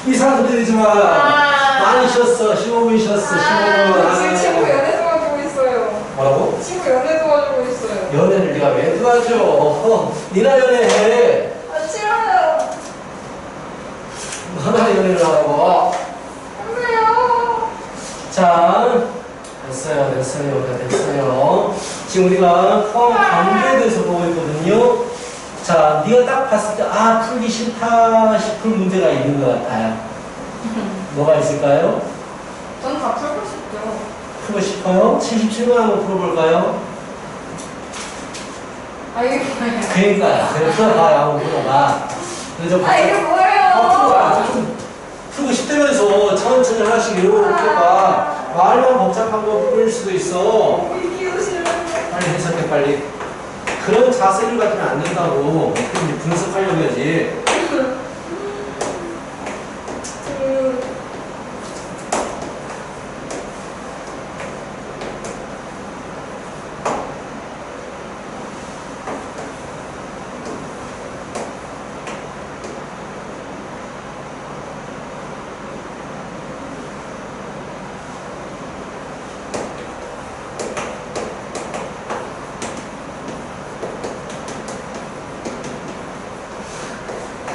이상한 소리 내지 마. 많이 쉬었어. 15분 쉬었어. 15분. 지금 친구 연애 도와주고 있어요. 뭐라고? 친구 연애 도와주고 있어요. 연애를 네가 왜 도와줘? 니나 연애해. 아, 싫어요. 너나 연애를 하라고. 안 돼요. 자, 됐어요. 지금 우리가 포함 관계에 대해서 보고 있거든요. 자, 네가 딱 봤을 때 풀기 싫다 싶을 문제가 있는 것 같아요. 뭐가 있을까요? 전 다 풀고 싶죠. 풀고 싶어요? 77번 한번 풀어볼까요? 이게 뭐예요? 그러니까요. 풀어봐요. 한번 풀어봐. 이게 뭐예요? 좀 풀고 싶다면서 천천히 하나씩 이렇게 봐. 말만 복잡한 거 풀릴 수도 있어. 이기고 싫은데. 빨리 해석해, 빨리. 그런 자세를 가지면 안 된다고. 이제 분석하려고 해야지.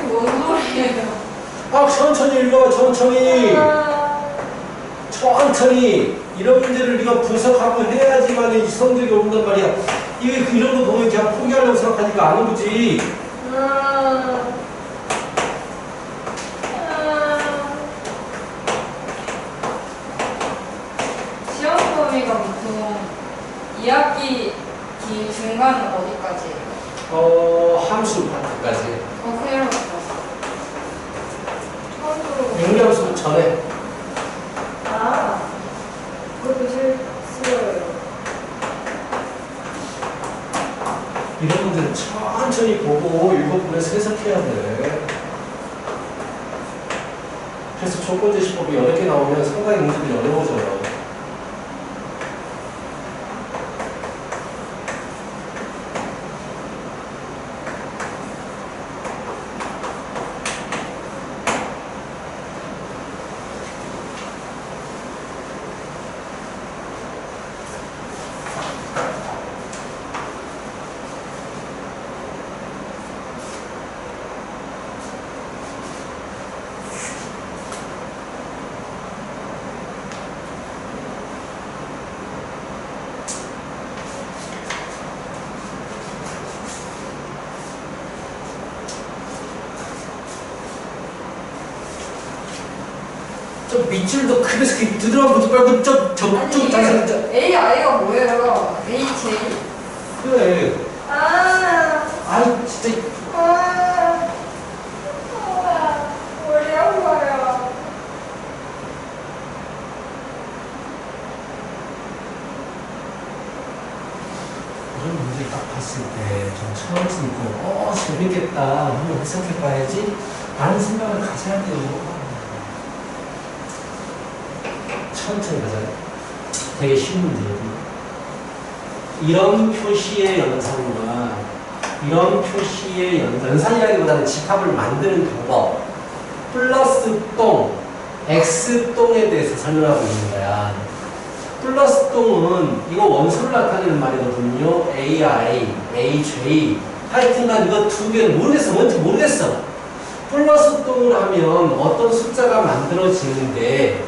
뭔 소리예요? 천천히 읽어, 천천히. 이런 문제를 네가 분석하고 해야지만 이 성적이 오른단 말이야. 이런 거 보면 그냥 포기하려고 생각하니까 안 오르지. 시험 범위가 보통 2학기 중간은 어디까지예요? 함수 파트까지. 큰일 났다. 처음 들어보고. 영양수 전에. 그것도 싫어요. 이런 문제는 천천히 보고 읽어보면서 해석해야 돼. 그래서 조건제 시법이 여러 개 나오면 상당히 문제들이 어려워져요. 좀 밑줄도 크면서 들어간 것도 말고 좀 자세히. AI가 뭐예요? AJ? 그래. 진짜. 머리 아파요. 이런 문제 딱 봤을 때 좀 천천히 있고 재밌겠다 한번 해석해봐야지 라는 생각을 가져야 돼요. 천천히 가자. 되게 쉬운 문제예요. 이런 표시의 연산과 이런 표시의 연산이라기보다는 집합을 만드는 방법 플러스 똥, X똥에 대해서 설명하고 있는 거야. 플러스 똥은 이거 원소를 나타내는 말이거든요. AI, AJ 하여튼간 이거 두 개는 모르겠어. 뭔지 모르겠어. 플러스 똥을 하면 어떤 숫자가 만들어지는데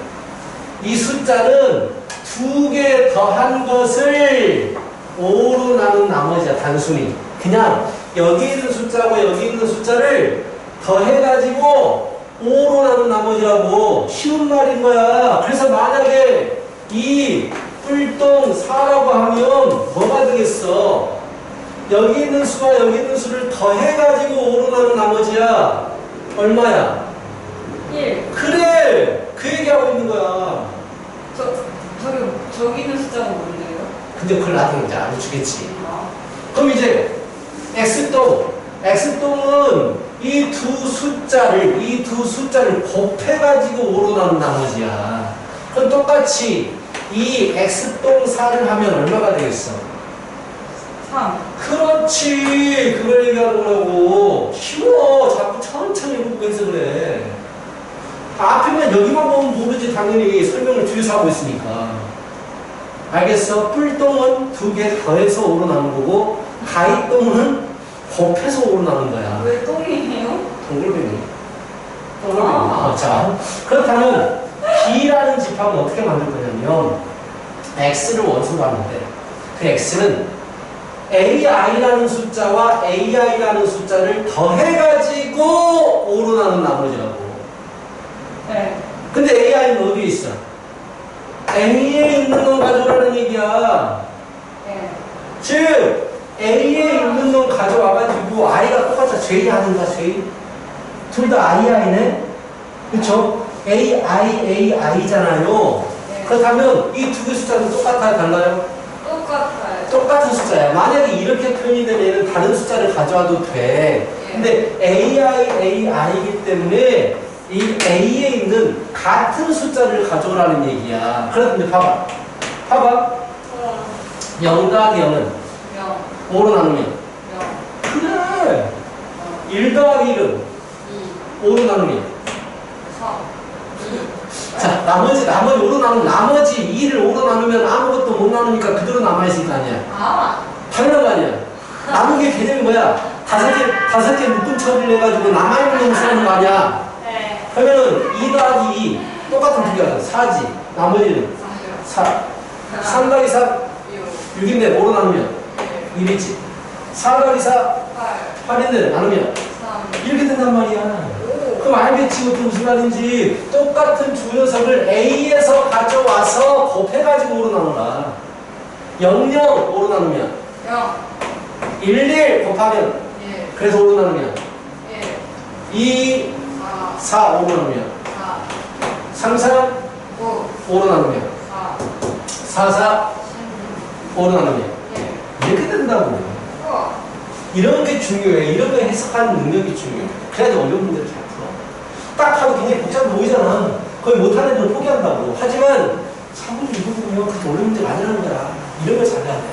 이 숫자는 두 개 더한 것을 5로 나눈 나머지야. 단순히 그냥 여기 있는 숫자하고 여기 있는 숫자를 더해가지고 5로 나눈 나머지라고. 쉬운 말인 거야. 그래서 만약에 이 뿔똥 4라고 하면 뭐가 되겠어? 여기 있는 수와 여기 있는 수를 더해가지고 5로 나눈 나머지야. 얼마야? 1. 그래! 그 얘기하고 있는 거야. 저기 있는 숫자가 뭔데요? 근데 그걸 나중에 이제 알려주겠지. 그럼 이제 X똥은 이 두 숫자를 곱해가지고 5로 나눈 나머지야. 그럼 똑같이 이 X똥 4를 하면 얼마가 되겠어? 3. 그렇지. 그걸 얘기하는 거라고. 쉬워. 자꾸 천천히 보고 해서 그래. 앞에만 여기만 보면 모르지. 당연히 설명을 뒤에서 하고 있으니까. 알겠어? 뿔똥은 두 개 더해서 5로 나눈 거고 가위똥은 곱해서 5로 나눈 거야. 왜 똥이에요? 동글뱅이. 자, 그렇다면 B라는 집합은 어떻게 만들 거냐면 X를 원소로 하는데 그 X는 AI라는 숫자와 AI라는 숫자를 더해가지고 5로 나눈 나머지라고. 네. 근데 AI는 어디에 있어? A에 있는 놈 가져오라는 얘기야. 네. 즉 A에 있는 놈 가져와가지고 I가 똑같아. J 아닌가? J? 둘 다 II네? 그쵸? AI잖아요. 네. 그렇다면 이 두 개 숫자는 똑같아요? 달라요? 똑같아요. 똑같은 숫자야. 만약에 이렇게 표현이 되면 얘는 다른 숫자를 가져와도 돼. 예. 근데 AI이기 때문에 이 A에 있는 같은 숫자를 가져오라는 얘기야. 그런데 봐봐. 0 더하기 0은 0, 5로 나누면 0, 그래. 1 더하기 1은 2, 5로 나누면 3, 2. 자, 나머지 5로 나누면 나머지 2를 5로 나누면 아무것도 못 나누니까 그대로 남아있을 거 아니야. 아, 당연한 거 아니야. 남은 게 개념이 뭐야? 다섯 개 묶음 처리를 해가지고 남아있는 놈을 쓰는 거 아니야. 네. 그러면은 2 더하기 2 똑같은 두 개가 4지. 나머지는 4. 3 더하기 4 6, 6인데 5로 나누면 1, 1이지. 4 더하기 4 8, 8인데 나누면 3, 이렇게 된단 말이야. 5. 그럼 알겠지 그것도 무슨 말인지. 똑같은 두 녀석을 A에서 가져와서 곱해가지고 5로 나누라. 0, 0 5로 나누면 0, 1, 1 곱하면 1, 그래서 5로 나누면 1, 2, 4, 4 5로 나누면 4, 3, 3 9, 5로 나누면 4, 4, 4 16, 5로 나누면 1. 이렇게 된다고. 우와. 이런 게 중요해. 이런 거 해석하는 능력이 중요해. 그래야지 어려운 문제를 잘 풀어. 딱 하도 굉장히 복잡해 보이잖아. 거의 못하는 애들은 포기한다고. 하지만 차분히 읽어보면 그게 어려운 문제가 아니라는 거야. 이런 걸 잘해야 돼.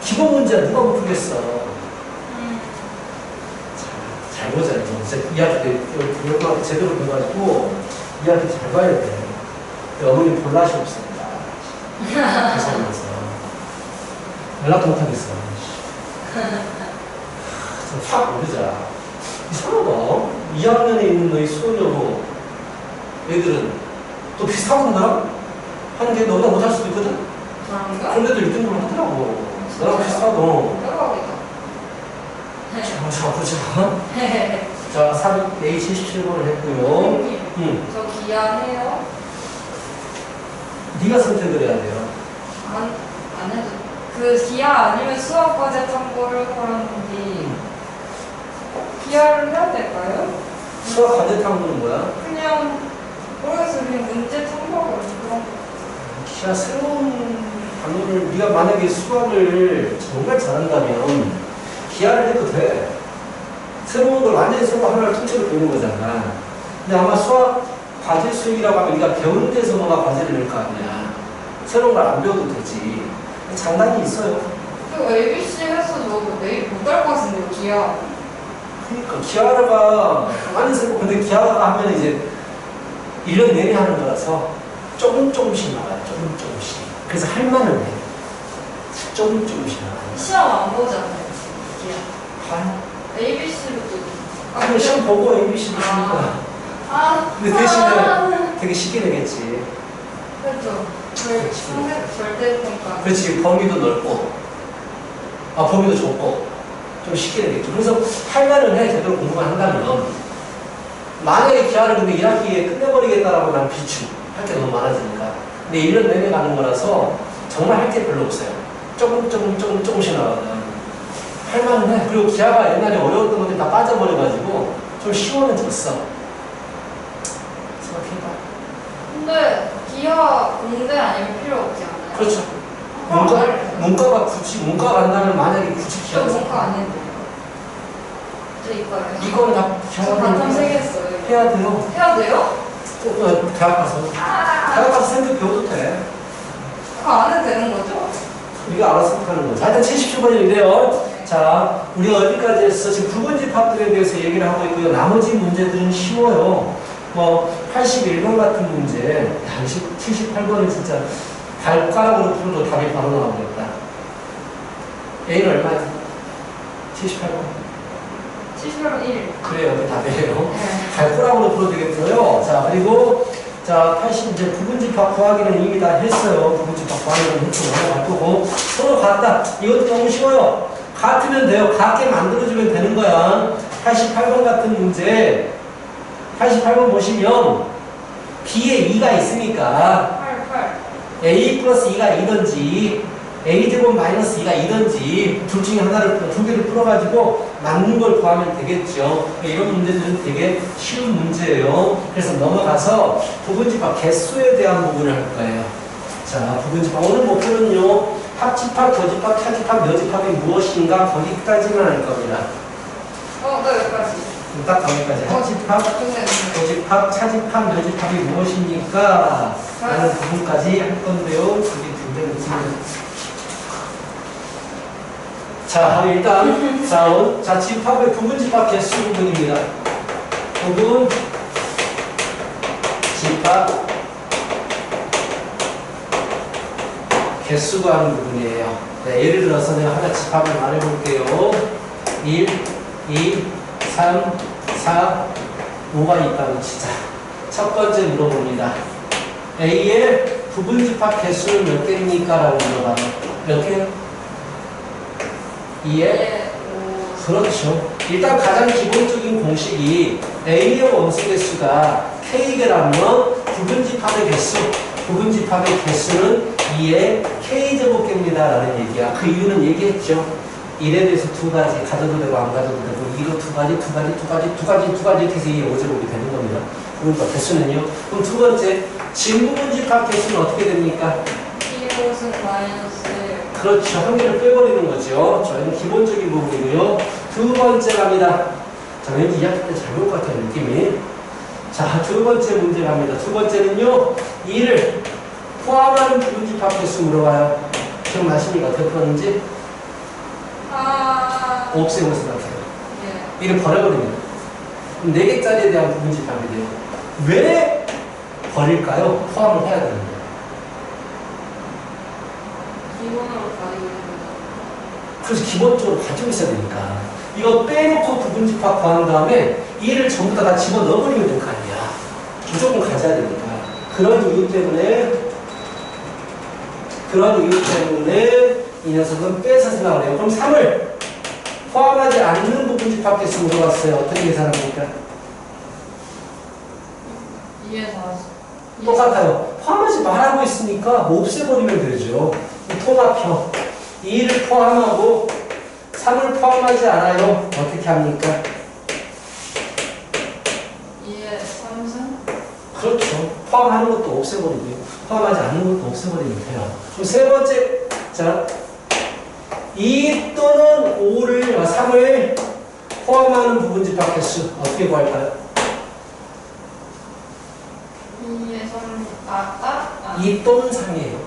기본 문제야. 누가 못 풀겠어. 잘 보자. 진짜 이야기 이거 제대로 배워가지고 이야기 잘 봐야 돼. 어머님 볼라시 없습니다. 죄송하면서 연락도 못하겠어. 좀 확 오르자. 이상하다. 2학년에 있는 너희 소녀 애들은 또 비슷하고 나랑 하는 게 너보다 못할 수도 있거든? 그런가? 그런데도 1등으로 하더라고. 너랑 비슷하다. 대박이다. 자, 보자. 자, 477번을 했고요. 선생님, 응. 저 기아해요? 네가 선택을 해야 돼요. 안 해도 그 기아 아니면 수학 과제 참고를 하라는데 기아를 해야 될까요? 수학 과제 탐구는 뭐야? 그냥 모르겠어요. 그냥 문제 참고하고 그런 거. 기아 새로운 단어를 네가 만약에 수학을 정말 잘한다면 기아를 해도 돼. 새로운 걸 완전히 새로 하나를 통째로 배우는 거잖아. 근데 아마 수학 과제 수익이라고 하면 네가 배운 데서 뭐가 과제를 낼 거 아니야. 새로운 걸 안 배워도 되지. 장단이 있어요. 또 ABC 해서 저 내일 못 갈 것 같은데요, 기아. 그러니까 기아가 많이 새로 근데 기아가 하면 이제 1년 내내 하는 거라서 조금씩 나와요. 조금씩. 그래서 할 만은 해. 조금씩 나와요. 시험 안 보잖아요, 기아. 할? ABC로 또. 그럼 시험 보고 ABC도 쓰니까. 근데 대신에 되게 쉽게 되겠지. 그렇죠. 절대 평가. 그렇지. 범위도 넓고, 범위도 좁고, 좀 쉽게 되겠죠. 그래서 할 말은 해. 제대로 공부만 한다면. 만약에 기아를 근데 1학기에 끝내버리겠다라고 난 비추. 할 게 너무 많아지니까. 근데 1년 내내 가는 거라서 정말 할 게 별로 없어요. 조금씩 나가거든. 할 말은 해. 그리고 기아가 옛날에 어려웠던 것들이 다 빠져버려가지고 좀 시원해졌어. 생각해봐. 근데 기아 공대 아니면 필요 없지 않아요? 그렇죠. 문과가 굳이, 문과 간다면 만약에 굳이 저 기아가 문과 아닌데. 저 이과요. 이거는 다 저 기아가 바탕 세겠어요. 해야 돼요. 해야 돼요? 대학 가서. 대학 가서 샌드 배워도 돼. 그거 안 해도 되는 거죠? 우리가 알아서 하는 거죠. 하여튼 77번인데요. 자, 우리가 어디까지 했어? 지금 부분 집합들에 대해서 얘기를 하고 있고요. 나머지 문제들은 쉬워요. 뭐 81번 같은 문제, 78번은 진짜 발가락으로 풀어도 답이 바로 나오겠다. A는 얼마야? 78번. 78번 1. 그래요, 그 답이에요. 네. 발가락으로 풀어도 되겠고요. 자, 그리고 자, 80 이제 부분집합 구하기는 이미 다 했어요. 부분집합 구하기는 했고 넘어가고 서로 같다. 이것도 너무 쉬워요. 같으면 돼요. 같게 만들어주면 되는 거야. 88번 같은 문제 88번 보시면 B에 2가 있으니까 8. A 플러스 2가 2든지 A제곱 마이너스 2가 2든지 둘 중에 하나를 두 개를 풀어가지고 맞는 걸 구하면 되겠죠. 이런 문제들은 되게 쉬운 문제예요. 그래서 넘어가서 부분집합 개수에 대한 부분을 할 거예요. 자, 부분집합 오늘 목표는요. 합집합, 더집합, 차집합, 여집합이 무엇인가 거기까지만 할 겁니다. 나 여기까지. 딱 거기까지. 합집합, 근데 더집합, 차집합, 여집합이 무엇입니까? 라는 부분까지 할 건데요. 그게 굉장히 무슨 자, 일단 자, 집합의 부분집합 개수 부분입니다. 부분 집합 개수가 하는 부분이에요. 네, 예를 들어서 내가 하나 집합을 말해볼게요. 1, 2, 3, 4, 5가 있다고 치자. 첫 번째 물어봅니다. A의 부분집합 개수는 몇 개입니까? 라고 물어봐요. 몇 개요? 2에? 그렇죠. 일단 가장 기본적인 공식이 A의 원소 개수가 K개라면 부분집합의 개수는 2의 K제곱개입니다. 라는 얘기야. 그 이유는 얘기했죠. 1에 대해서 두 가지, 가져도 되고 안 가져도 되고 2로 두 가지 이렇게 해서 2의 5제곱이 되는 겁니다. 그러니까 개수는요. 그럼 두 번째, 진부분집합 개수는 어떻게 됩니까? 1옷은 마이너스 1. 그렇죠. 한 개를 빼버리는 거죠. 저희는 기본적인 부분이고요. 두 번째 갑니다. 자, 왠지 이해할 때 잘 볼 것 같아요, 느낌이. 자, 두 번째 문제 갑니다. 두 번째는요, 2를 포함하는 부분집합 개수 물어봐요. 기억나십니까? 어떻게 풀었는지? 없애고 생각해요. 예. 1을 버려버립니다. 그럼 4개짜리에 대한 부분집합이 돼요. 왜 버릴까요? 포함을 해야 되는데. 기본으로 가지고 있는 그래서 기본적으로 가지고 있어야 되니까. 이거 빼놓고 부분집합 구한 다음에 2를 전부 다 집어넣어버리면 될 거 아니야. 무조건 가져야 되니까. 그런 이유 때문에 이 녀석은 빼서 생각을 해요. 그럼 3을 포함하지 않는 부분집합 개수 물어봤어요. 어떻게 계산합니까? 2에 4. 똑같아요. 포함하지 말라고 있으니까 뭐 없애버리면 되죠. 통합형 2를 포함하고 3을 포함하지 않아요. 어떻게 합니까? 2에 3승? 그렇죠. 포함하는 것도 없애버리고요. 포함하지 않는 것도 없애버리면 돼요. 그럼 세 번째, 자, 2 또는 3을 포함하는 부분집합 개수 어떻게 구할까요? 2에 3. 2 또는 3이에요.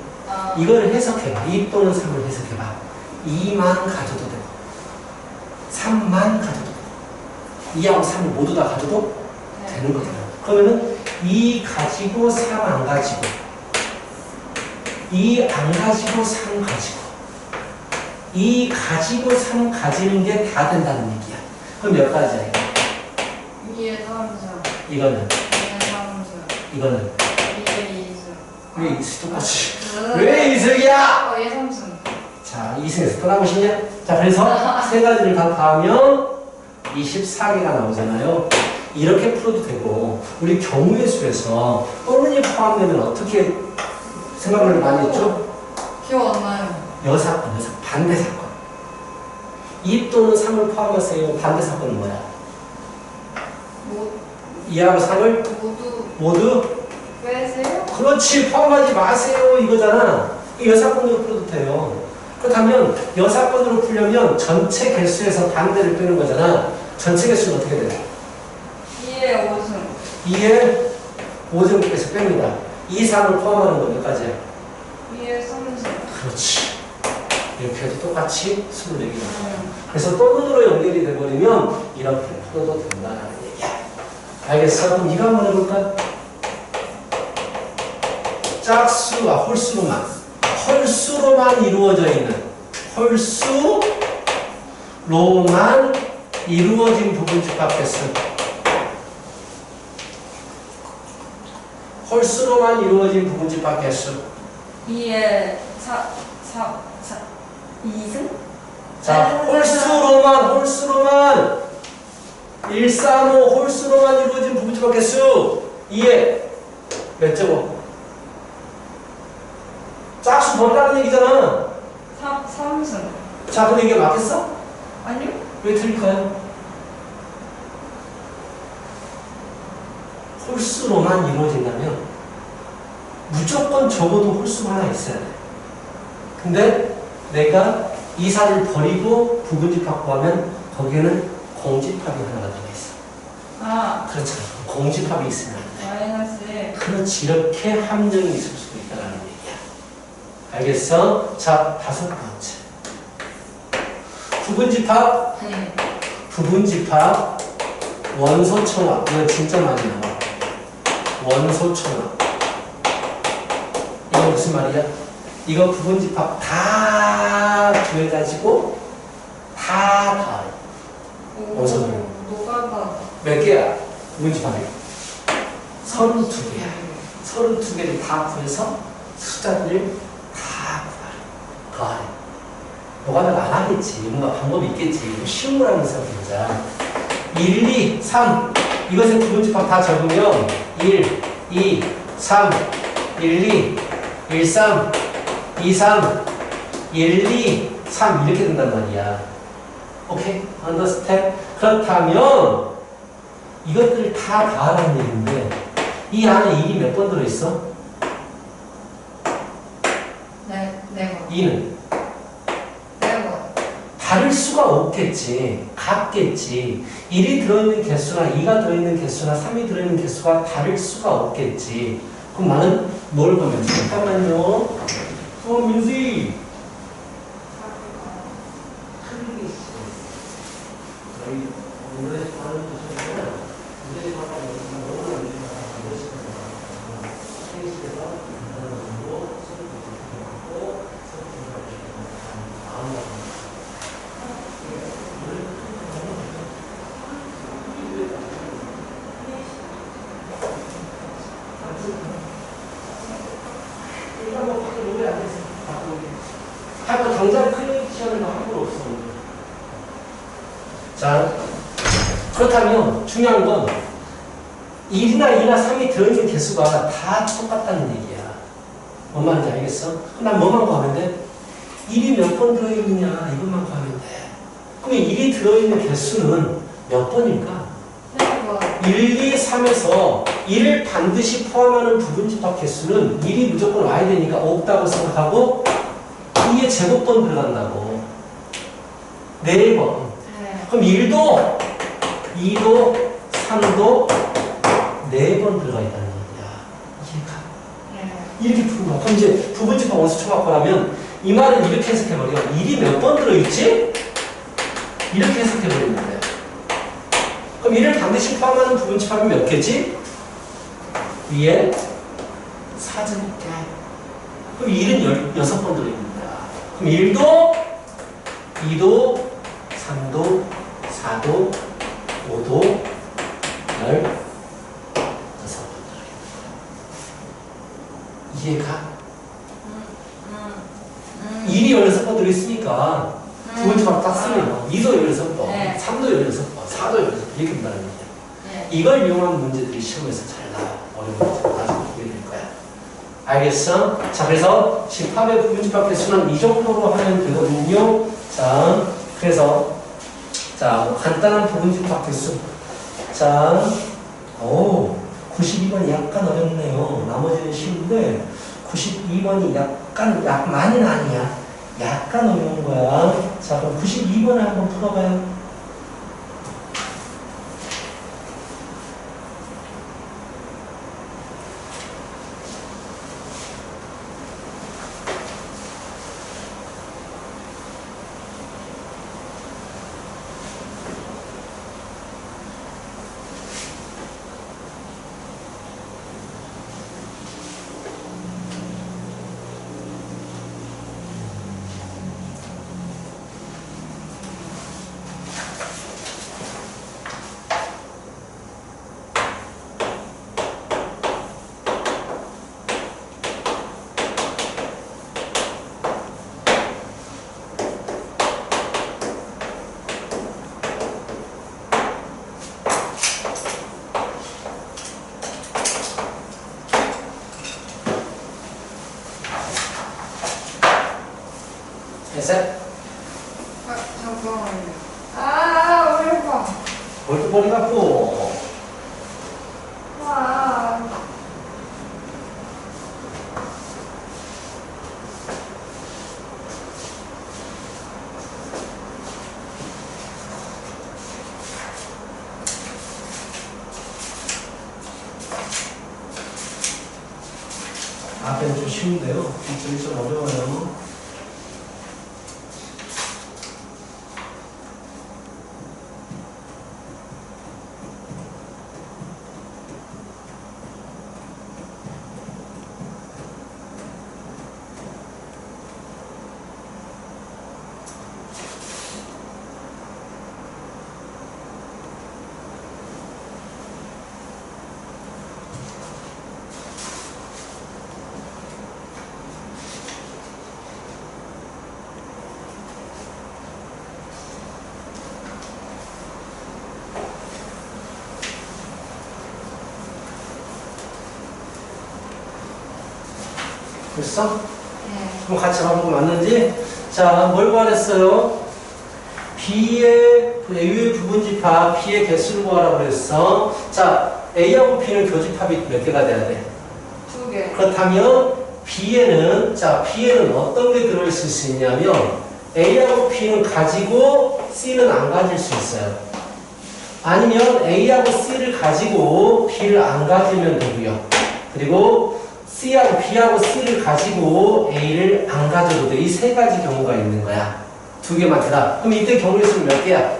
이걸 해석해봐. 2 또는 3을 해석해봐. 2만 가져도 되고 3만 가져도 되고 2하고 3을 모두 다 가져도 되는 거잖아요. 그러면은 2 가지고 3 안 가지고 2 안 가지고 3 가지고 2 가지고 3 가지는 게 다 된다는 얘기야. 그럼 몇 가지야 이거? 2에 3승. 이거는 2에 3승. 이거는 2에 2승. 왜 똑같이 왜 이승이야? 2에 3승. 자, 2승에서 떠나고 싶냐? 자, 그래서 세 가지를 다 더하면 24개가 나오잖아요. 이렇게 풀어도 되고, 우리 경우의 수에서 또는이 포함되면 어떻게 생각을 많이 했죠? 기억 안 나요. 여사건, 반대 사건. 2 또는 3을 포함하세요. 반대 사건은 뭐야? 2하고 3을 모두 빼세요? 그렇지, 포함하지 마세요. 이거잖아. 이 여사건으로 풀어도 돼요. 그렇다면 여사건으로 풀려면 전체 개수에서 반대를 빼는 거잖아. 전체 개수는 어떻게 돼요? 2에 5승. 2에 5제곱에서 뺍니다. 2, 3을 포함하는 건 몇 가지야? 2에 3승. 그렇지. 이렇게 해도 똑같이 24개입니다. 그래서 또는으로 연결이 돼버리면 이렇게 풀어도 된다는 얘기야. 알겠어? 그럼 이거 한번 해볼까? 짝수가 홀수로만 이루어져 있는 홀수로만 이루어진 부분집합 개수. 홀수로만 이루어진 부분집합 개수. 2에 2승? 자, 홀수로만 135 홀수로만 이루어진 부분집합 개수 2에 몇 제곱? 짝수 번다는 얘기잖아. 3승. 자, 근데 이게 맞겠어? 아니요? 왜 틀릴까요? 홀수로만 이루어진다면 무조건 적어도 홀수가 하나 있어야 돼. 근데 내가 이사를 버리고 부분집합 구하면 거기에는 공집합이 하나가 들어있어. 아, 그렇잖아. 공집합이 있으면 안 돼. 마이너스 1. 그렇지. 이렇게 함정이 있을 수도 있다는 얘기야. 알겠어? 자, 5번째. 부분집합 원소청합. 이거 진짜 많이 나와. 원소청합. 이거 무슨 말이야? 이거 부분집합 다 구해가지고 다 더해. 원소청합. 노가다. 몇 개야? 부분집합이? 32개야. 32개를 다 구해서 숫자들을 다 더해. 노가다를 안 하겠지. 뭔가 방법이 있겠지. 쉬운 거라면서 보자. 1, 2, 3. 이것의 부분집합 다 적으면 1, 2, 3, 1, 2, 1, 3, 2, 3, 1, 2, 3 이렇게 된단 말이야. 오케이? understand? 그렇다면 이것들을 다 더하라는 얘기인데 이 안에 1이 몇 번 들어있어? 네, 4번. 2는? 4번. 다를 수가 없겠지. 같겠지. 1이 들어있는 개수나 2가 들어있는 개수나 3이 들어있는 개수가 다를 수가 없겠지. 그럼 나는 뭘 보면 돼? 잠깐만요. 민지. 틀리게 있어. 저희 오늘의 하는 것은 문제의 방법은 너무 안 되는 하고 당장 크리에이션은 함부로 없어. 자, 그렇다면 중요한 건 1이나 2나 3이 들어있는 개수가 다 똑같다는 얘기야. 뭔 말인지 알겠어? 난 뭐만 구하면 돼? 1이 몇 번 들어있느냐 이것만 구하면 돼. 그러면 1이 들어있는 개수는 몇 번일까? 4번. 1, 2, 3에서 1을 반드시 포함하는 부분집합 개수는 1이 무조건 와야 되니까 없다고 생각하고 2의 제곱번 들어간다고. 4번. 네. 그럼 1도, 2도, 3도 4번 들어가 있다는 얘기야. 이해가? 네. 이렇게 푸는 거야. 그럼 이제 부분집합 원수총합하라면 이 말은 이렇게 해석해버려. 1이 몇 번 들어있지? 이렇게 해석해버리는 거야. 그럼 1을 반드시 포함하는 부분집합이 몇 개지? 위에 4제곱개. 그럼 1은 16번 들어있는 거야. 그럼 1도, 2도, 3도, 4도, 5도, 16번 들어있는 거야. 이해가? 1이 16번 들어있으니까 부분집합 딱 쓰면 2도 16번, 네. 3도 16번, 4도 16번 이렇게 된다는 얘기야. 네. 이걸 이용한 문제들이 시험에서 잘 나와. 어려운 문제 나중에 보게 될 거야. 알겠어? 자, 그래서 집합의 부분집합 개수는 이 정도로 하면 되거든요. 자, 그래서 자, 간단한 부분집합 개수. 자, 92번이 약간 어렵네요. 나머지는 쉬운데 92번이 많이는 아니야. 약간 어려운 거야. 자, 그럼 92번을 한번 풀어봐요. 앞에는 좀 쉬운데요. 이쪽이 좀 어려워요. 됐어? 네. 그럼 같이 한번 맞는지? 자, 뭘 구하랬어요? B의 A의 부분집합, B의 개수를 구하라고 그랬어. 자, A하고 B는 교집합이 몇 개가 돼야 돼? 2개. 그렇다면 B에는, 자, B에는 어떤 게 들어있을 수 있냐면 A하고 B는 가지고 C는 안 가질 수 있어요. 아니면 A하고 C를 가지고 B를 안 가지면 되고요. 그리고 C하고 B하고 C를 가지고 A를 안 가져도 돼. 이 세 가지 경우가 있는 거야. 두 개만 되라. 그럼 이때 경우의 수는 몇 개야?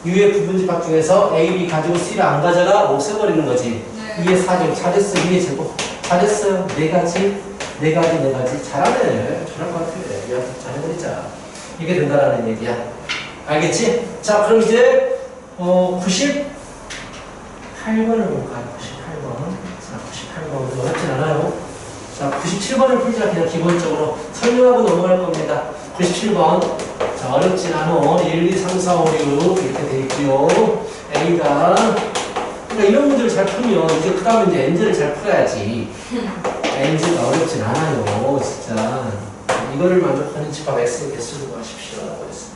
U의 부분집합 중에서 A, B 가지고 C를 안 가져가 없애버리는 거지. 네. 2의 4제곱 잘했어. 2의 제곱 잘했어요. 네 가지. 잘하네. 잘할 것 같아. 야, 잘해버리자. 이게 된다라는 얘기야. 알겠지? 자, 그럼 이제 98번을 볼까요? 98번. 자, 98번 어렵진 않아요. 자, 97번을 풀자. 그냥 기본적으로 설명하고 넘어갈 겁니다. 97번. 자, 어렵진 않아. 1, 2, 3, 4, 5, 6 이렇게 돼 있고요. A가 그러니까 이런 문제를 잘 풀면 이제 그 다음에 이제 N제를 잘 풀어야지. N제가 어렵진 않아요. 진짜. 이거를 만족하는 집합 X의 개수를 구하십시오. 라고 했어.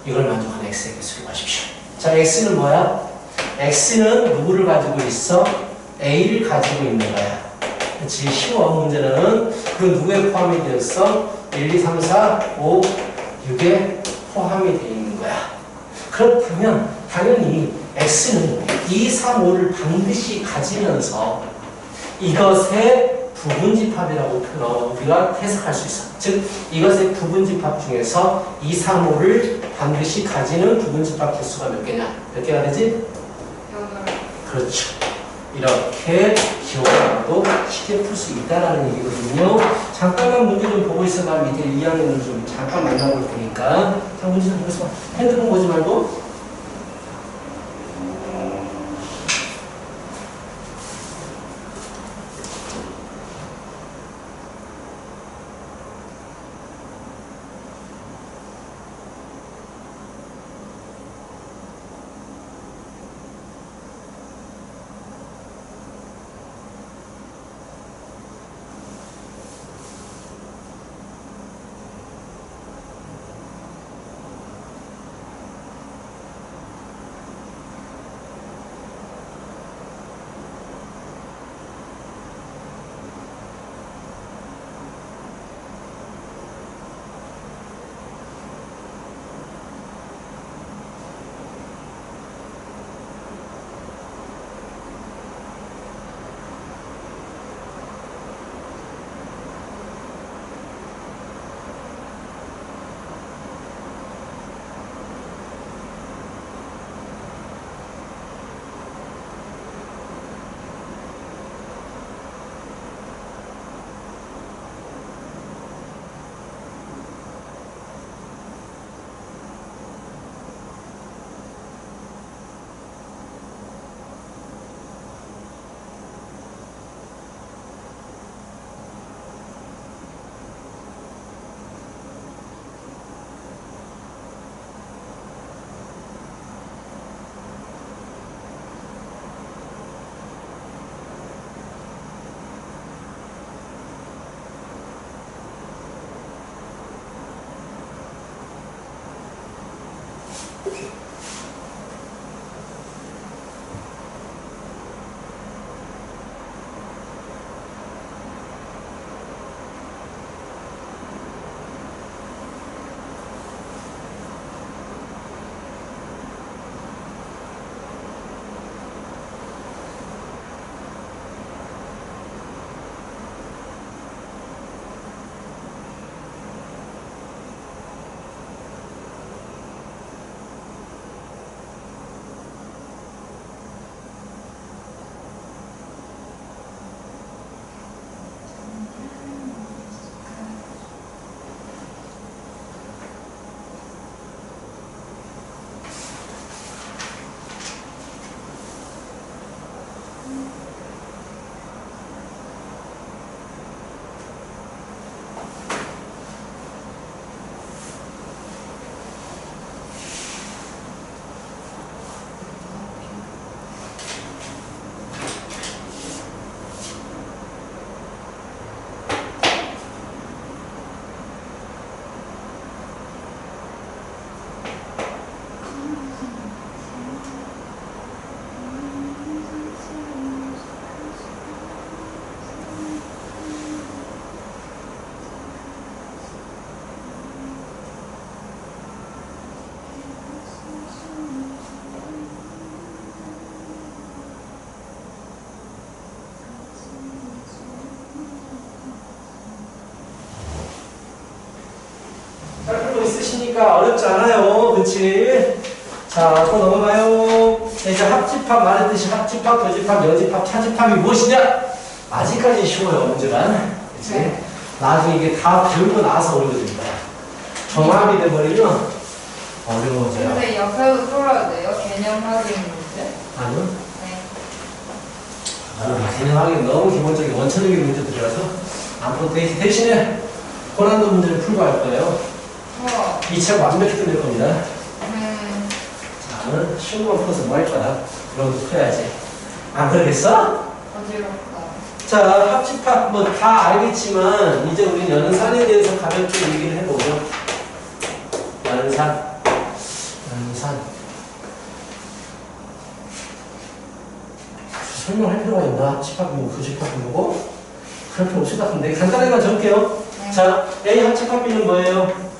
이걸 만족하는 X의 개수를 구하십시오. 자, X는 뭐야? X는 누구를 가지고 있어? A를 가지고 있는 거야. 그렇지. 쉬워. 문제는 그 누구에 포함이 되었어? 1, 2, 3, 4, 5, 6에 포함이 되어 있는 거야. 그렇다면 당연히 X는 2, 3, 5를 반드시 가지면서 이것의 부분집합이라고 우리가 해석할 수 있어. 즉 이것의 부분집합 중에서 2, 3, 5를 반드시 가지는 부분집합 개수가 몇 개냐? 몇 개가 되지? 8. 그렇죠. 이렇게 기억하고 쉽게 풀 수 있다는 얘기거든요. 잠깐만 문제 좀 보고 있어봐. 밑에 2학년을 좀 잠깐 만나볼 테니까. 자, 문제 좀 보고 있어봐. 핸드폰 보지 말고. 보니까 어렵지 않아요. 그치? 자, 또 넘어가요. 이제 합집합 말했듯이 합집합, 교집합, 여집합, 차집합이 무엇이냐? 아직까지 쉬워요, 문제가. 그치? 네. 나중에 이게 다 배우고 나서 어려워질 거야. 정합이 돼버리면 어려워져요. 근데 옆에도 풀어야 돼요? 개념 확인 문제? 아니요? 네. 개념 확인 너무 기본적인 원천적인 문제들이라서 앞으로 대신에 고난도 문제를 풀고 할 거예요. 이 책 완벽히 끝낼 겁니다. 자, 쉬운 거 풀어서 뭐 할 거야? 그런 거 풀어야지. 안 그러겠어? 어지럽다. 자, 합집합 뭐 다 알겠지만 이제 우리 연산에 대해서 가볍게 얘기를 해보죠. 연산. 설명할 필요가 있나? 합집합이 뭐고 교집합이 뭐고? 그럴 필요 없을 것 같은데 간단하게만 적을게요. 네. 자, A 합집합 B는 뭐예요?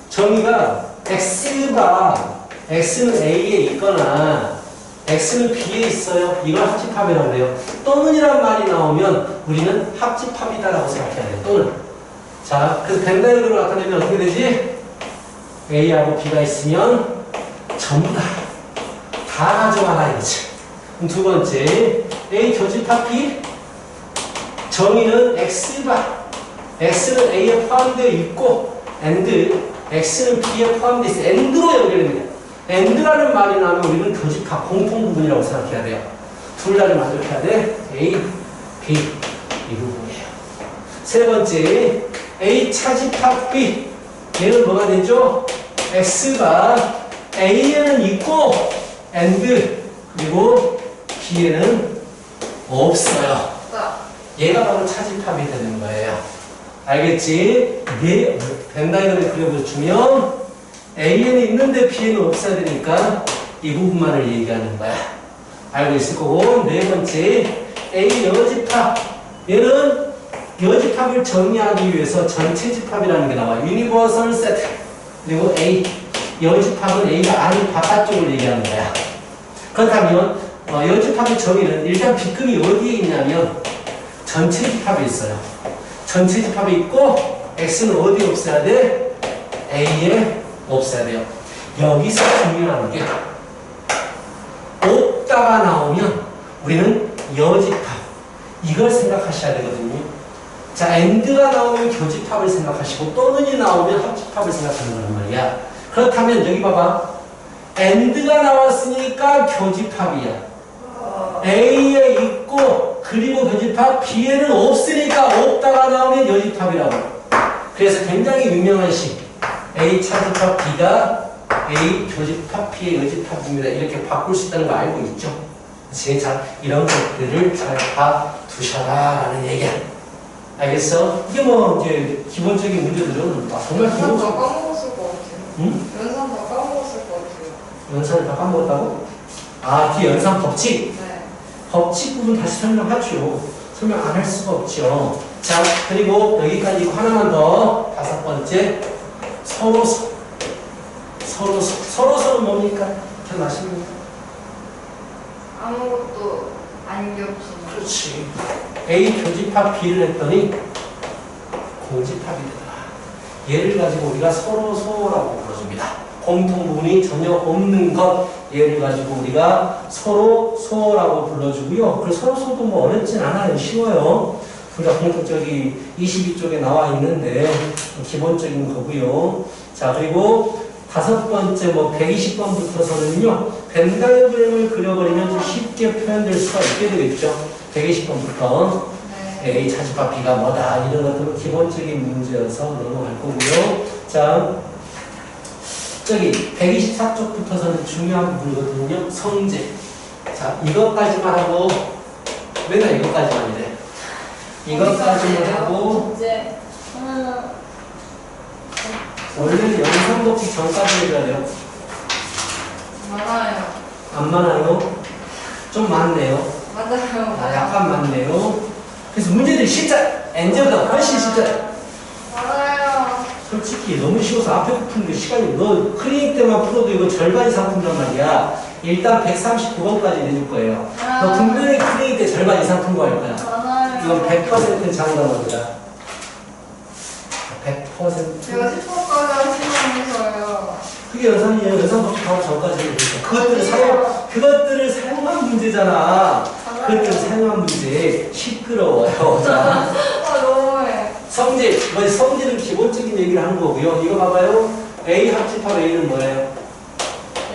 정의가 X는 A에 있거나 X는 B에 있어요. 이걸 합집합이라고 해요. 또는이란 말이 나오면 우리는 합집합이다라고 생각해야 돼요. 또는. 자, 그래서 벤다이어로 나타내면 어떻게 되지? A하고 B가 있으면 전부 다 가져와라 이거지. 그럼 두 번째, A 교집합 B 정의는 X는 A에 포함되어 있고 and X는 B에 포함되어 있어. and로 연결됩니다. and라는 말이 나오면 우리는 교집합 공통 부분이라고 생각해야 돼요. 둘 다를 만족해야 돼. A, B 이 부분이에요. 세 번째, A 차집합 B 얘는 뭐가 되죠? X가 A에는 있고 and 그리고 B에는 없어요. 얘가 바로 차집합이 되는 거예요. 알겠지? 벤다이어를 그려주면 A에는 있는데 B에는 없어야 되니까 이 부분만을 얘기하는 거야. 알고 있을 거고. 네 번째, A 여집합. 얘는 여집합을 정의하기 위해서 전체 집합이라는 게 나와요. 유니버설 세트. 그리고 A. 여집합은 A가 아닌 바깥쪽을 얘기하는 거야. 그렇다면 여집합의 정의는 일단 빗금이 어디에 있냐면 전체 집합에 있어요. 전체 집합에 있고 X는 어디에 없어야 돼? A에 없어야 돼요. 여기서 중요한 게 없다가 나오면 우리는 여집합 이걸 생각하셔야 되거든요. 자, and가 나오면 교집합을 생각하시고 또는이 나오면 합집합을 생각하는 거란 말이야. 그렇다면 여기 봐봐. and가 나왔으니까 교집합이야. A에 있고 그리고 교집합 B에는 없으니까 없다가 나오면 여집합이라고. 그래서 굉장히 유명한 식 A 차집합 B가 A 교집합 B의 여집합입니다. 이렇게 바꿀 수 있다는 거 알고 있죠? 자, 이런 것들을 잘 봐두셔라라는 얘기야. 알겠어? 이게 뭐 이제 기본적인 문제들은 정말 연산 다 까먹었을 것 같아요. 응? 연산 다 까먹었을 것 같아요. 연산을 다 까먹었다고? 아, 뒤에 연산 법칙? 네. 법칙 부분 다시 설명하죠. 설명 안 할 수가 없죠. 자, 그리고 여기까지 하나만 더. 다섯 번째, 서로서는 뭡니까? 기억나십니까? 아무것도 안 겹치는. 그렇지. A 교집합 B를 했더니 공집합이 되더라. 얘를 가지고 우리가 서로라고 불러줍니다. 공통 부분이 전혀 없는 것 얘를 가지고 우리가 서로라고 불러주고요. 그리고 서로도 뭐 어렵진 않아요. 쉬워요. 우리가 공통적이 22쪽에 나와 있는데 기본적인 거고요. 자, 그리고 다섯 번째 뭐 120번부터서는요. 벤다이어그램을 그려버리면 좀 쉽게 표현될 수가 있게 되겠죠. 120번부터 네. A 차집합 B가 뭐다 이런 것들은 기본적인 문제여서 넘어갈 거고요. 자, 저기 124쪽부터서는 중요한 부분이거든요. 성질. 자, 이것까지만 하고 맨날 이것까지만 이래. 이것까지만 하고 이제 원래는 영상법칙 전까지 해줘야 돼요. 많아요. 안 많아요? 좀 많네요. 맞아요. 아, 약간 많네요. 그래서 문제들이 진짜 엔젤보다 훨씬 진짜 맞아요. 솔직히 너무 쉬워서 앞에 푸는 게 시간이 너 클리닉 때만 풀어도 이거 절반 이상 푼단 말이야. 일단 139번까지 내줄 거예요. 너 분명히 클리닉 때 절반 이상 푼 거 할 거야. 많아요. 이건 100% 장담합니다. 100%. 제가 10번까지 하시면서요. 그게 연산이에요. 연산법칙 바로 전까지. 그것들을 사용한 문제잖아. 그것들을 사용한 문제. 시끄러워요. 자, 너무해. 성질은 기본적인 얘기를 하는 거고요. 이거 봐봐요. A 합집합 A는 뭐예요?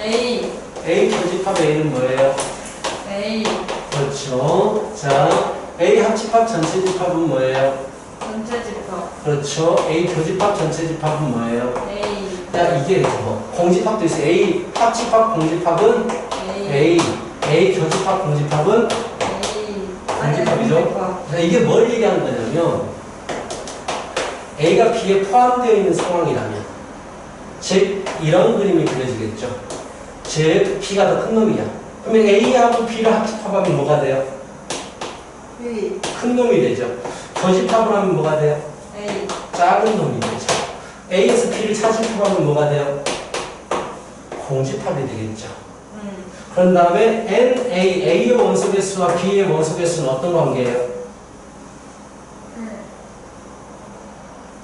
A. A 교집합 A는 뭐예요? A. 그렇죠. 자, A 합집합 전체 집합은 뭐예요? 전체 집합. 그렇죠. A 교집합 전체 집합은 뭐예요? A. 야, 이게 뭐 공집합도 있어요. A 합집합 공집합은 A. A 교집합 공집합은 A. 공집합이죠. 자, 이게 뭘 얘기하는 거냐면 A가 B에 포함되어 있는 상황이라면 즉 이런 그림이 그려지겠죠. 즉 B가 더 큰 놈이야. 그러면 A하고 B를 합집합하면 뭐가 돼요? B. 큰 놈이 되죠. 교집합을 하면 뭐가 돼요? A. 작은 놈이 되죠. A에서 B를 차집합하면 뭐가 돼요? 공집합이 되겠죠. 그런 다음에 A의 원소 개수와 B의 원소 개수는 어떤 관계예요?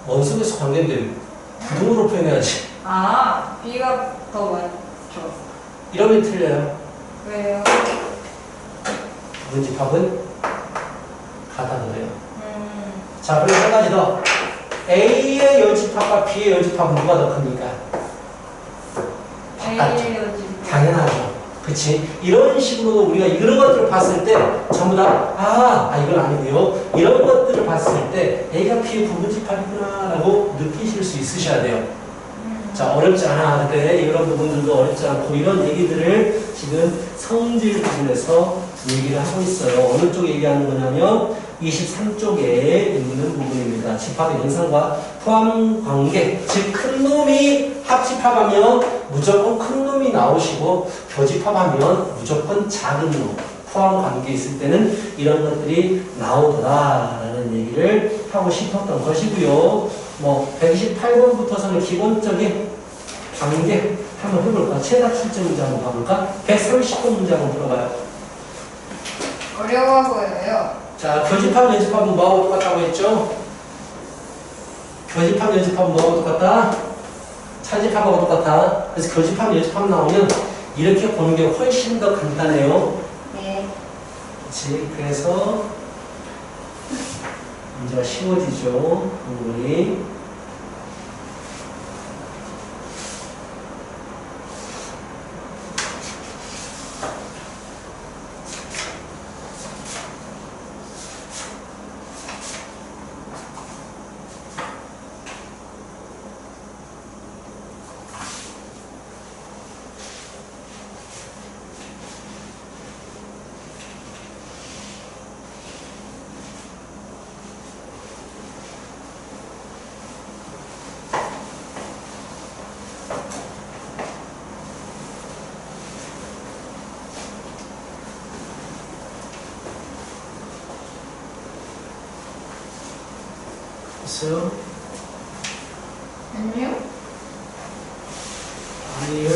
원소 개수 관계인데 부등으로 표현해야지. B가 더 많죠. 이러면 틀려요. 왜요? 부등집합은 같아져요. 자, 그리고 한 가지 더. A의 여집합과 B의 여집합은 누가 더 큽니까? A의 여집합. 당연하죠. 그치? 이런 식으로 우리가 이런 것들을 봤을 때 전부 다 이건 아니고요. 이런 것들을 봤을 때 A가 B의 부분집합이구나 라고 느끼실 수 있으셔야 돼요. 자, 어렵지 않아. 근데 이런 부분들도 어렵지 않고 이런 얘기들을 지금 성질 부분에서 얘기를 하고 있어요. 어느 쪽 얘기하는 거냐면 23쪽에 있는 부분입니다. 집합의 연산과 포함 관계, 즉 큰 놈이 합집합하면 무조건 큰 놈이 나오시고 교집합하면 무조건 작은 놈, 포함 관계 있을 때는 이런 것들이 나오더라라는 얘기를 하고 싶었던 것이고요. 뭐 128번부터서는 기본적인 관계 한번 해볼까? 최다 출제 문제 한번 봐볼까? 130번 문제 한번 들어봐요. 어려워 보여요. 자, 교집합, 연집합은 뭐하고 똑같다고 했죠? 교집합, 연집합은 뭐하고 똑같다? 차집합하고 똑같다. 그래서 교집합, 연집합 나오면 이렇게 보는 게 훨씬 더 간단해요. 네. 그렇지. 그래서 문제가 쉬워지죠. 공부이. 있어요? 아니요? 아니요.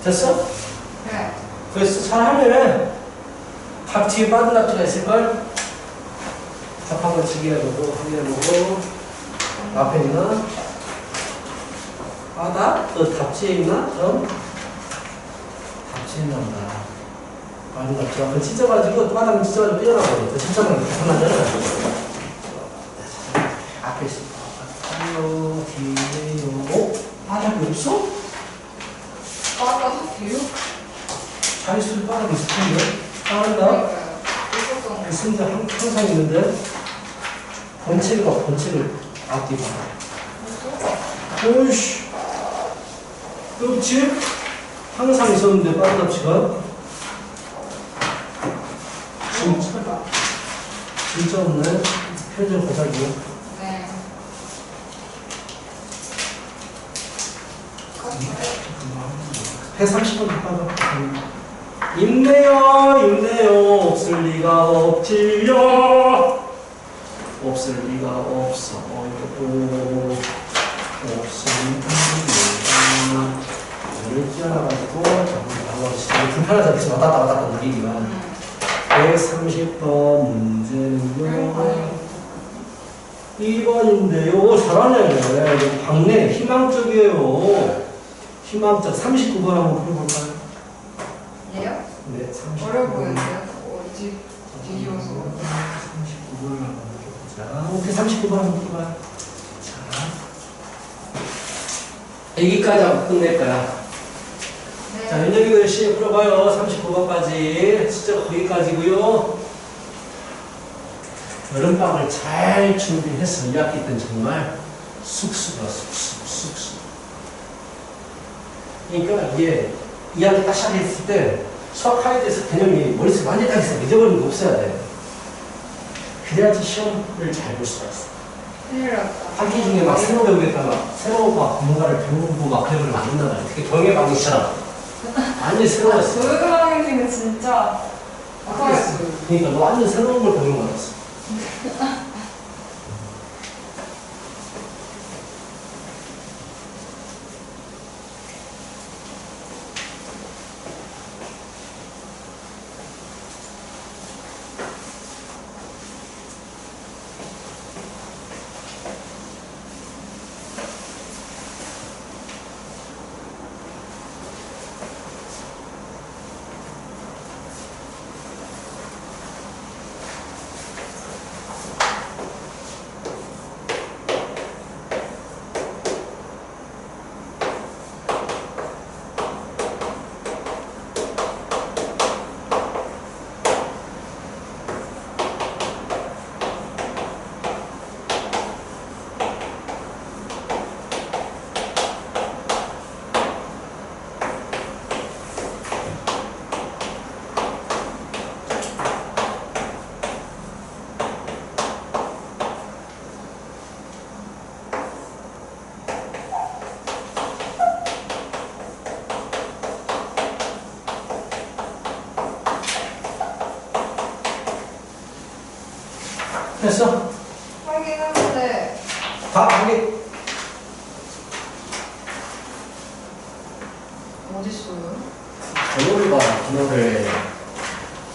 됐어? 네. 그래서 잘하면 답 뒤에 빠진 답지가 있을걸? 답 한번 직기해보고 확인해보고 앞에 있나? 나? 너 답지에 있나? 그럼? 답지에 있나 보다. 빠진 답지가 그거 찢어가지고 바닥에 찢어가지고 삐어나버려. 그 찢어가지고 하나는 앞에 있을 거 같아. D네요. 바닥이 없어? 빠져요? 자릿수를 빠르게 있을 텐데. 빠른다? 그러니까요. 있었던 거. 있습니다. 항상 있는데. 번책을 앞뒤 봐. 오이씨. 그렇지? 항상 있었는데 빠른 합치가. 진짜 없네. 표현 고사기요. 네. 130번 더 빠져. 있네요. 없을 리가 없지요. 없을 리가 없어. 없습니다. 오늘 뛰어나가지고 불편하지 않겠지. 왔다 갔다 느끼기만. 130번 문제는요. 2번인데요. 잘하네. 이거 광내 희망적이에요. 희망적 39번 한번 풀어볼까요? 얘요? 네, 39번. 어려 보이는데요? 뒤집어서. 39번을 한번 풀어보자. 오케이, 39번 한번 풀어봐요. 자, 여기까지 한번 끝낼 거야. 네. 자, 윤정이도 열심히 풀어봐요. 39번까지. 숫자가 거기까지고요. 여름방을 잘 준비해서 2학기 때는 정말 쑥쑥. 그러니까 이게 2학기 딱 시작했을 때 수학하에 대해서 개념이 머릿속에 완전히 딱 있어. 잊어버리는 게 없어야 돼. 그래야지 시험을 잘 볼 수가 있어. 큰일 났다. 학기 중에 막 새로 배우겠다, 막 새로 막 뭔가를 배우고 막 그래버리면 안 된단 말이야. 특히 경영방식처럼. 완전히 새로웠어. 교육방식은 진짜 못하겠어요. 그러니까 너 완전 새로운 걸 배우는 거였어. 됐어? 하긴 하는데 다 하게. 어딨어요? 번호를 봐, 번호를.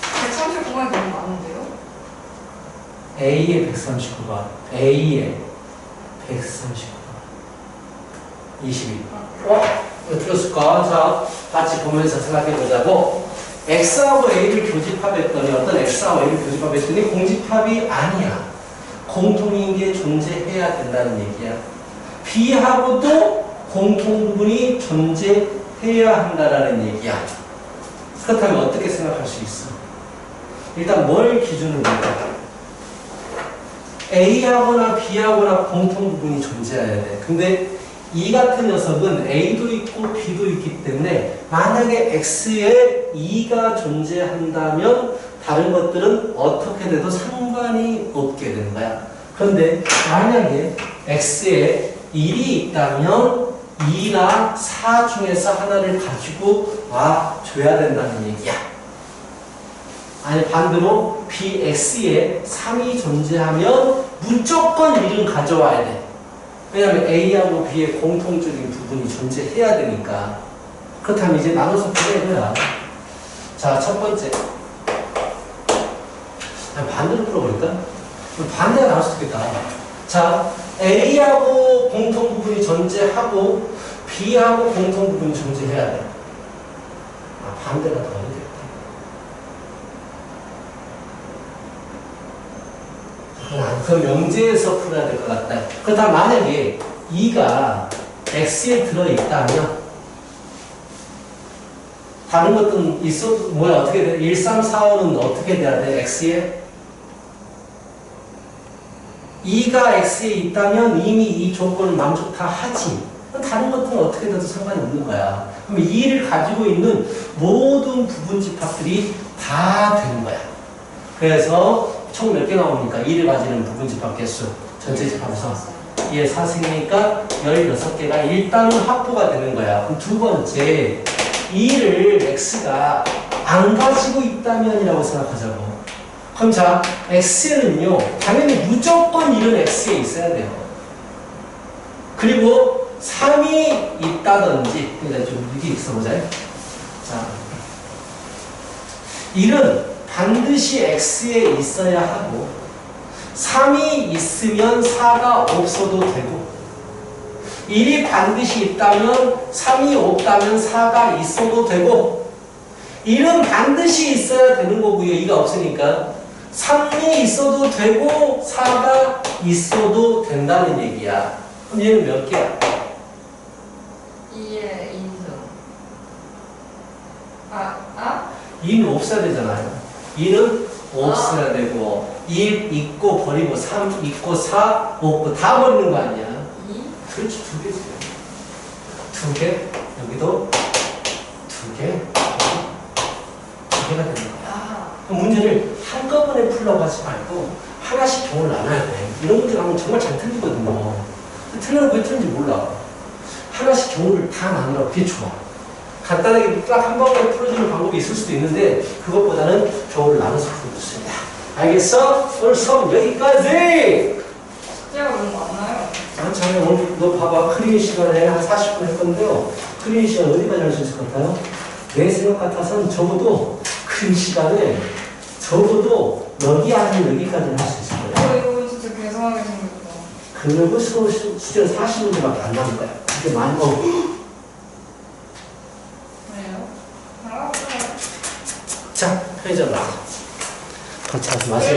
139번이 너무 많은데요? A에 139번, A에 139번, 22. 왜 틀렸을까? 자, 같이 보면서 생각해 보자고. X하고 A를 교집합했더니 어떤 X하고 A를 교집합했더니 공집합이 아니야. 공통인 게 존재해야 된다는 얘기야. B하고도 공통 부분이 존재해야 한다라는 얘기야. 그렇다면 어떻게 생각할 수 있어? 일단 뭘 기준으로 볼까? A하고나 B하고나 공통 부분이 존재해야 돼. 근데 이 같은 녀석은 A도 있고 B도 있기 때문에 만약에 X에 2가 존재한다면 다른 것들은 어떻게 돼도 상관이 없게 되는 거야. 그런데 만약에 X에 1이 있다면 2나 4 중에서 하나를 가지고 와줘야 된다는 얘기야. 아니 반대로 BX에 3이 존재하면 무조건 1은 가져와야 돼. 왜냐하면 A하고 B의 공통적인 부분이 존재해야 되니까. 그렇다면 이제 나눠서 풀어야 거야. 자, 첫 번째. 반대로 풀어버릴까? 반대가 나올 수 있겠다. 자, A하고 공통 부분이 존재하고 B하고 공통 부분이 존재해야 돼. 반대가 더 어렵겠다. 그 명제에서 풀어야 될 것 같다. 그렇다면 만약에 2가 x에 들어있다면 다른 것들은 있어도 뭐야 어떻게 돼? 1, 3, 4, 5는 어떻게 돼야 돼? x에 2가 x에 있다면 이미 이 조건을 만족 다 하지. 다른 것들은 어떻게 돼도 상관이 없는 거야. 그럼 2를 가지고 있는 모든 부분 집합들이 다 되는 거야. 그래서 총 몇 개 나옵니까? 2를 가지는 부분 집합 개수 전체 집합에서 2의 4승이니까 16개가 일단은 확보가 되는 거야. 그럼 두 번째 2를 x가 안 가지고 있다면이라고 생각하자고. 그럼 자, x는요 당연히 무조건 1은 x에 있어야 돼요. 그리고 3이 있다든지, 그러니까 좀 이렇게 써보자. 자, 1은 반드시 x에 있어야 하고 3이 있으면 4가 없어도 되고 1이 반드시 있다면 3이 없다면 4가 있어도 되고 1은 반드시 있어야 되는 거고요. 2가 없으니까 3이 있어도 되고 4가 있어도 된다는 얘기야. 그럼 얘는 몇 개야? 2의 인수. 2는 없어야 되잖아요. 2는 없어야 되고 1 있고 버리고 3 있고 4 없고 다 버리는 거 아니야. 2? 그렇지, 2개지. 2개, 여기도 2개, 2개가 되는 거야. 그럼 문제를 한꺼번에 풀려고 하지 말고 하나씩 경우를 나눠야 돼. 이런 문제 가면 정말 잘 틀리거든요. 틀려도 왜 틀린지 몰라. 하나씩 경우를 다 나누라고. 그게 좋아. 간단하게 딱 한 번에 풀어주는 방법이 있을 수도 있는데 그것보다는 경우를 나눠서 풀어도 좋습니다. 알겠어? 오늘 수업 여기까지! 숙제가 너무 많아요. 자, 오늘 너 봐봐. 크리인 시간에 한 40분 할 건데요. 크리인 시간 어디까지 할 수 있을 것 같아요? 내 생각 같아서는 적어도 크리인 시간에 적어도 여기 아니면 여기까지는 할 수 있을 거예요. 이거 진짜 괴상하게 생겼다. 그리고 수제는 40문제밖에 안 남은 거야. 그게 많이 그래요? 알았어요. 자, 편의점 나가. 같이 하지 마세요.